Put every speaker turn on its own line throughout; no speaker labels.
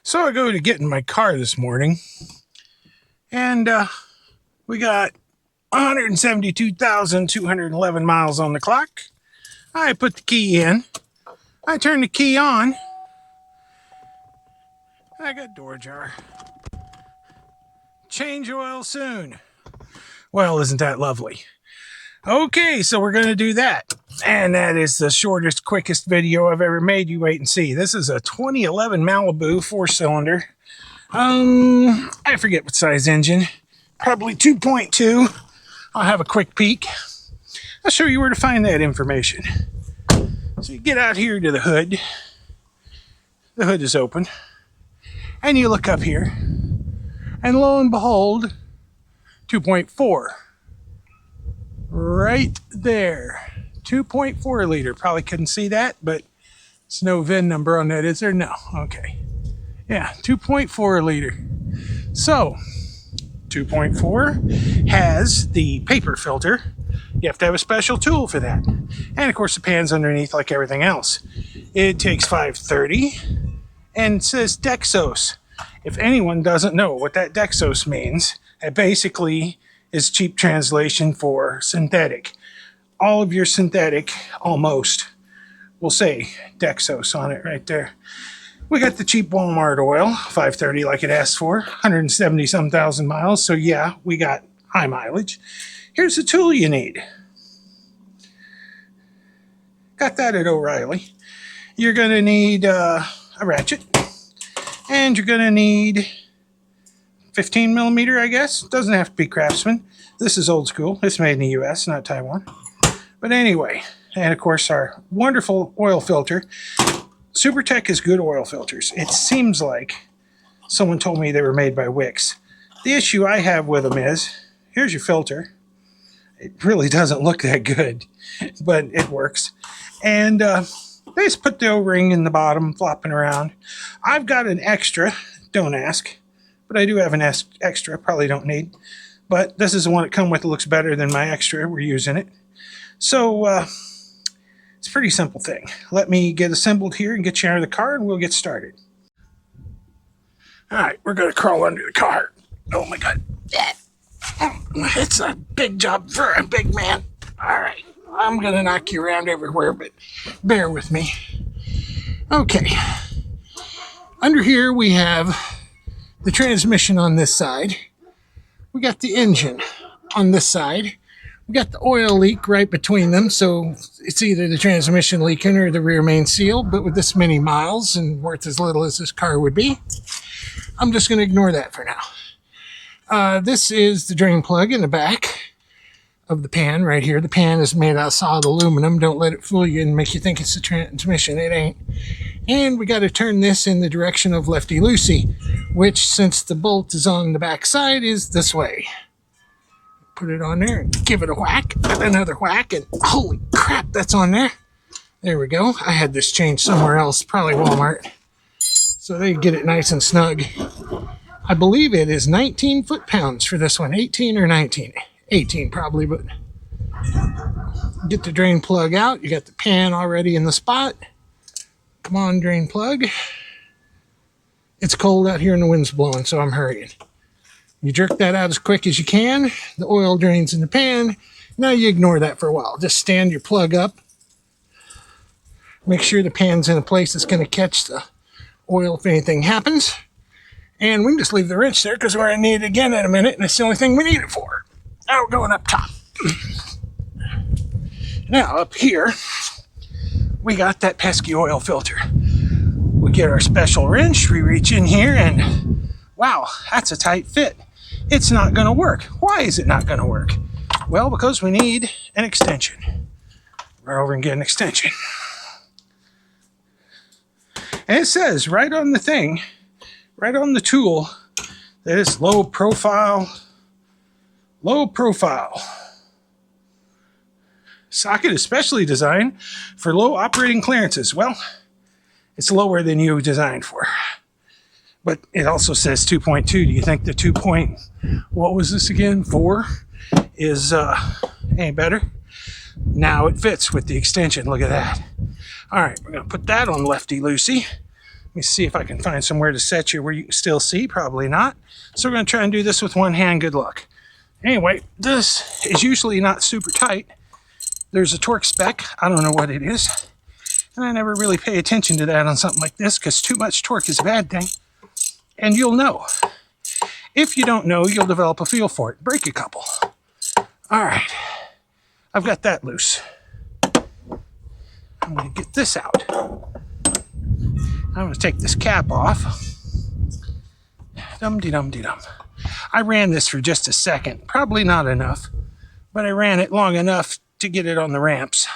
So I go to get in my car this morning, and we got 172,211 miles on the clock. I put the key in. I turn the key on. I got door jar. Change oil soon. Well, isn't that lovely? Okay, so we're going to do that. And that is the shortest, quickest video I've ever made. You wait and see. This is a 2011 Malibu 4-cylinder. I forget what size engine. Probably 2.2. I'll have a quick peek. I'll show you where to find that information. So you get out here to the hood. The hood is open. And you look up here. And lo and behold, 2.4. Right there. 2.4 liter. Probably couldn't see that, but there's no VIN number on that, is there? No. Okay. Yeah, 2.4 liter. So, 2.4 has the paper filter. You have to have a special tool for that. And of course the pan's underneath like everything else. It takes 530 and it says Dexos. If anyone doesn't know what that Dexos means, it basically is cheap translation for synthetic. All of your synthetic, almost, will say Dexos on it right there. We got the cheap Walmart oil, 530 like it asked for, 170 some thousand miles. So yeah, we got high mileage. Here's the tool you need. Got that at O'Reilly. You're going to need a ratchet. And you're going to need 15 millimeter, I guess. Doesn't have to be Craftsman. This is old school. It's made in the US, not Taiwan. But anyway, and of course our wonderful oil filter. SuperTech is good oil filters. It seems like someone told me they were made by Wix. The issue I have with them is, here's your filter. It really doesn't look that good, but it works. And they just put the O-ring in the bottom, flopping around. I've got an extra, don't ask, but I do have an extra, probably don't need. But this is the one that comes with. It looks better than my extra. We're using it. So it's a pretty simple thing. Let me get assembled here and get you out of the car and we'll get started. All right, we're going to crawl under the car. Oh my God. It's a big job for a big man. All right, I'm going to knock you around everywhere, but bear with me. Okay. Under here we have the transmission on this side. We got the engine on this side. We got the oil leak right between them, so it's either the transmission leaking or the rear main seal, but with this many miles and worth as little as this car would be, I'm just going to ignore that for now. This is the drain plug in the back of the pan right here. The pan is made out of solid aluminum. Don't let it fool you and make you think it's the transmission. It ain't. And we got to turn this in the direction of lefty-loosey, which, since the bolt is on the back side, is this way. Put it on there and give it a whack, and another whack, and holy crap, that's on there. There we go. I had this changed somewhere else, probably Walmart, so they get it nice and snug. I believe it is 19 foot-pounds for this one, 18 or 19. 18 probably, but get the drain plug out. You got the pan already in the spot. Come on, drain plug. It's cold out here and the wind's blowing, so I'm hurrying. You jerk that out as quick as you can. The oil drains in the pan. Now you ignore that for a while. Just stand your plug up. Make sure the pan's in a place that's going to catch the oil if anything happens. And we can just leave the wrench there because we're going to need it again in a minute, and it's the only thing we need it for. Now we're going up top. Now up here, we got that pesky oil filter. We get our special wrench, we reach in here, and wow, that's a tight fit. It's not going to work. Why is it not going to work? Well, because we need an extension. We're over and get an extension. And it says right on the thing, right on the tool, that it's low profile. Low profile. Socket is specially designed for low operating clearances. Well, it's lower than you designed for. But it also says 2.2. Do you think the 2 point, what was this again, 4 is any better? Now it fits with the extension. Look at that. All right, we're going to put that on lefty-loosey. Let me see if I can find somewhere to set you where you can still see. Probably not. So we're going to try and do this with one hand. Good luck. Anyway, this is usually not super tight. There's a torque spec. I don't know what it is. And I never really pay attention to that on something like this because too much torque is a bad thing. And you'll know. If you don't know, you'll develop a feel for it. Break a couple. All right. I've got that loose. I'm going to get this out. I'm going to take this cap off. Dum-de-dum-de-dum. I ran this for just a second. Probably not enough, but I ran it long enough to get it on the ramps.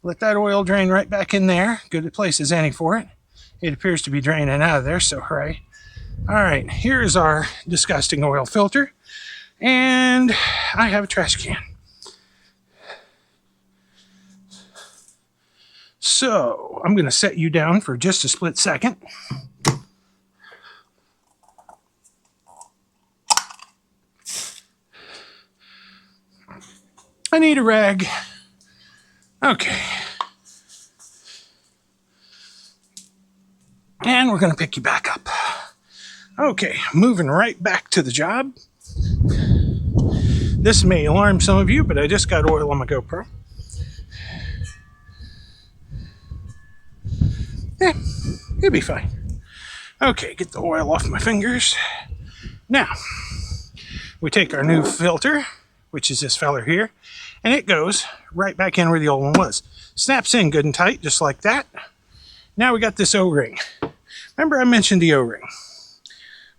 Let that oil drain right back in there. Good a place as any for it. It appears to be draining out of there, so hooray. All right, here's our disgusting oil filter. And I have a trash can. So I'm going to set you down for just a split second. I need a rag. Okay. And we're going to pick you back up. Okay, moving right back to the job. This may alarm some of you, but I just got oil on my GoPro. Yeah, it'll be fine. Okay, get the oil off my fingers. Now, we take our new filter, which is this feller here, and it goes right back in where the old one was. Snaps in good and tight, just like that. Now we got this O-ring. Remember I mentioned the O-ring.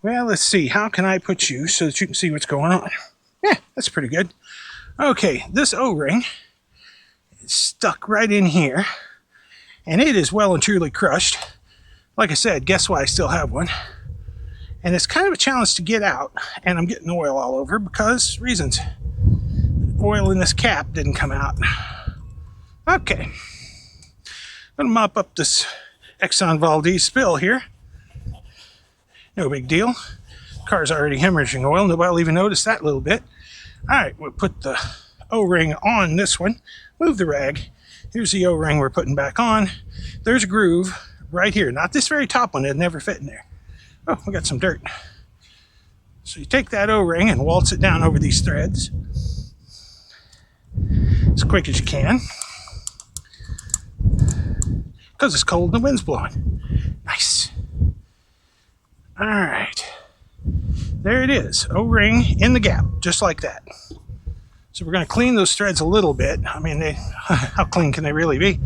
Well, let's see. How can I put you so that you can see what's going on? Yeah, that's pretty good. Okay, this O-ring is stuck right in here, and it is well and truly crushed. Like I said, guess why I still have one? And it's kind of a challenge to get out, and I'm getting oil all over because reasons. Oil in this cap didn't come out. Okay. I'm going to mop up this Exxon Valdez spill here. No big deal. Car's already hemorrhaging oil. Nobody will even notice that little bit. All right, we'll put the O-ring on this one. Move the rag. Here's the O-ring we're putting back on. There's a groove right here. Not this very top one. It'd never fit in there. Oh, we got some dirt. So you take that O-ring and waltz it down over these threads as quick as you can. Because it's cold and the wind's blowing. Nice. All right. There it is. O-ring in the gap, just like that. So we're going to clean those threads a little bit. I mean, how clean can they really be?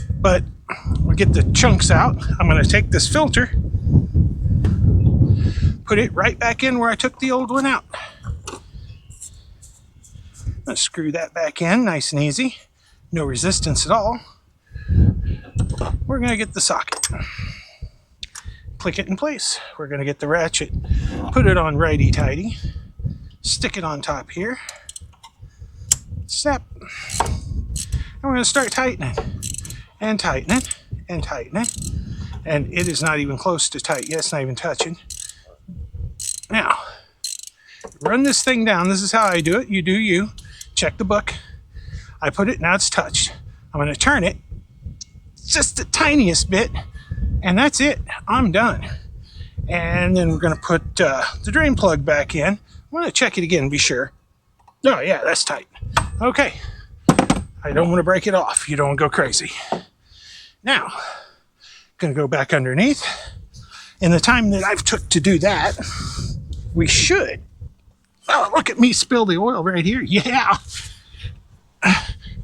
But we'll get the chunks out. I'm going to take this filter, put it right back in where I took the old one out. I'm going to screw that back in nice and easy. No resistance at all. We're going to get the socket. Click it in place. We're going to get the ratchet, put it on righty-tighty, stick it on top here, snap, and we're going to start tightening, and tightening, and tightening, and it is not even close to tight yet. It's not even touching. Now, run this thing down. This is how I do it. You do you. Check the book. I put it, now it's touched. I'm going to turn it just the tiniest bit, and that's it. I'm done. And then we're going to put the drain plug back in. I'm going to check it again and be sure. Oh, yeah, that's tight. Okay. I don't want to break it off. You don't want to go crazy. Now, going to go back underneath. In the time that I've took to do that, we should. Oh, look at me spill the oil right here. Yeah.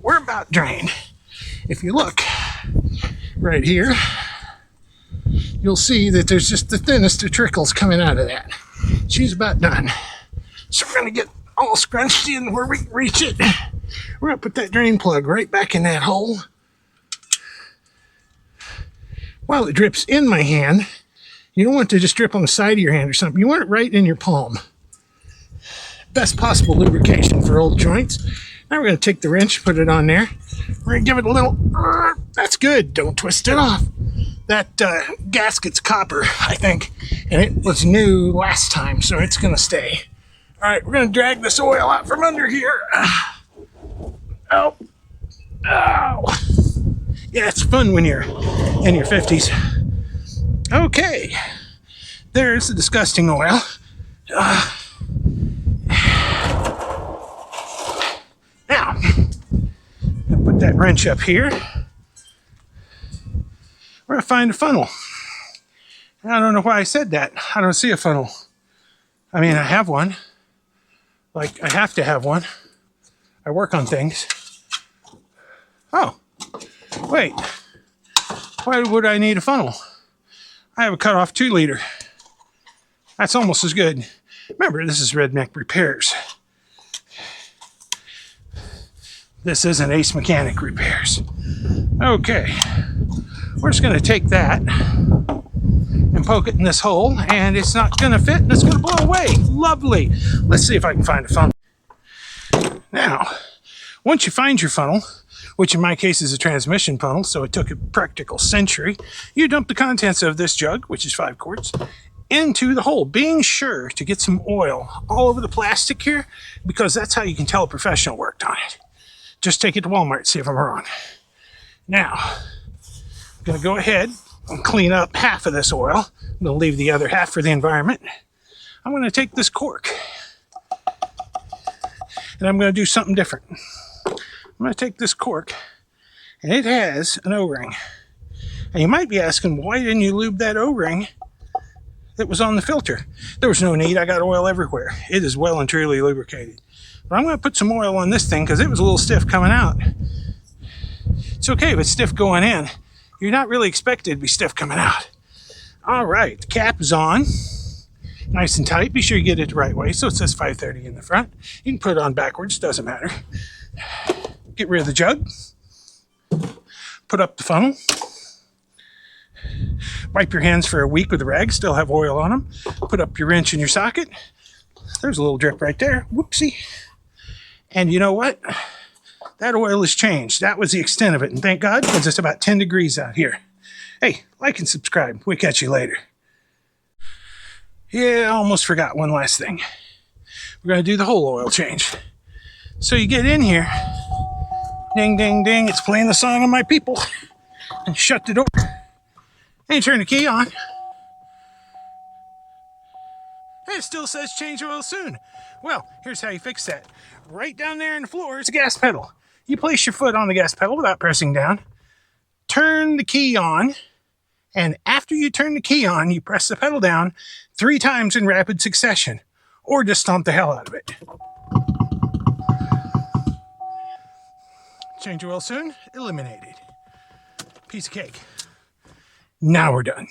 We're about drained. If you look right here, you'll see that there's just the thinnest of trickles coming out of that. She's about done. So we're going to get all scrunched in where we can reach it. We're going to put that drain plug right back in that hole. While it drips in my hand, you don't want it to just drip on the side of your hand or something. You want it right in your palm. Best possible lubrication for old joints. Now we're going to take the wrench, put it on there. We're going to give it a little, that's good. Don't twist it off. That gasket's copper, I think, and it was new last time, so it's going to stay. All right, we're going to drag this oil out from under here. Oh. Oh. Yeah, it's fun when you're in your 50s. Okay, there's the disgusting oil. Now, I'll put that wrench up here. We're going to find a funnel. I don't know why I said that. I don't see a funnel. I mean, I have one. Like, I have to have one. I work on things. Oh, wait. Why would I need a funnel? I have a cut-off 2-liter. That's almost as good. Remember, this is Redneck Repairs. This isn't Ace Mechanic Repairs. Okay. We're just going to take that and poke it in this hole, and it's not going to fit, and it's going to blow away. Lovely. Let's see if I can find a funnel. Now, once you find your funnel, which in my case is a transmission funnel, so it took a practical century, you dump the contents of this jug, which is 5 quarts, into the hole, being sure to get some oil all over the plastic here, because that's how you can tell a professional worked on it. Just take it to Walmart and see if I'm wrong. Now, I'm going to go ahead and clean up half of this oil. I'm going to leave the other half for the environment. I'm going to take this cork, and I'm going to do something different. I'm going to take this cork, and it has an O-ring. And you might be asking, why didn't you lube that O-ring that was on the filter? There was no need. I got oil everywhere. It is well and truly lubricated. But I'm going to put some oil on this thing because it was a little stiff coming out. It's okay if it's stiff going in. You're not really expected to be stiff coming out. All right, the cap is on. Nice and tight. Be sure you get it the right way. So it says 530 in the front. You can put it on backwards. Doesn't matter. Get rid of the jug. Put up the funnel. Wipe your hands for a week with a rag. Still have oil on them. Put up your wrench in your socket. There's a little drip right there. Whoopsie. And you know what? That oil has changed. That was the extent of it. And thank God, because it's about 10 degrees out here. Hey, like and subscribe. We'll catch you later. Yeah, I almost forgot one last thing. We're going to do the whole oil change. So you get in here. Ding, ding, ding. It's playing the song of my people. And shut the door. And you turn the key on. And it still says change oil soon. Well, here's how you fix that. Right down there in the floor is a gas pedal. You place your foot on the gas pedal without pressing down. Turn the key on. And after you turn the key on, you press the pedal down 3 times in rapid succession. Or just stomp the hell out of it. Change oil soon. Eliminated. Piece of cake. Now we're done.